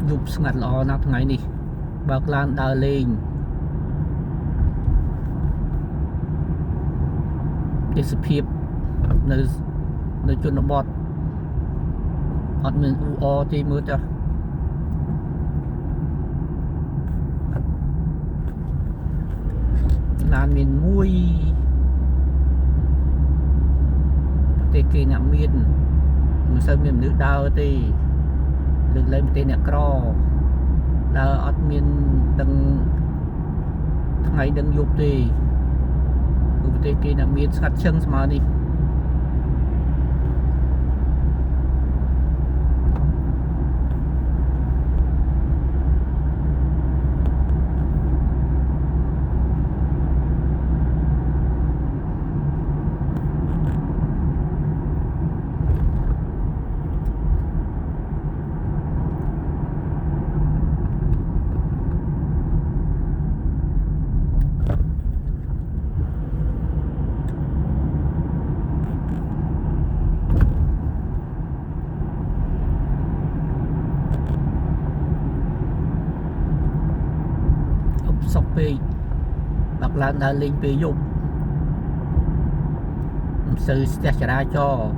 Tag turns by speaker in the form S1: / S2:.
S1: ยุบสงัดล้อนักไงนี่บากลานดาวเลงទេសភាពនៅជនបទអត់មានអ៊ូអទេមើលទៅឡានមានមួយប្រទេសគេអ្នកមានមិនសូវមានមនុស្សដើរទេលើកលែងប្រទេសអ្នកក្រដើរអត់មានដឹងថ្ងៃដឹងយប់ទេប្រទេសគេអ្នកមានស្ងាត់ឈឹងស្មើនេះសុកពេកបាក់ឡានដើរលេងពេលយប់មិនសូវស្ទះចរាចរណ៍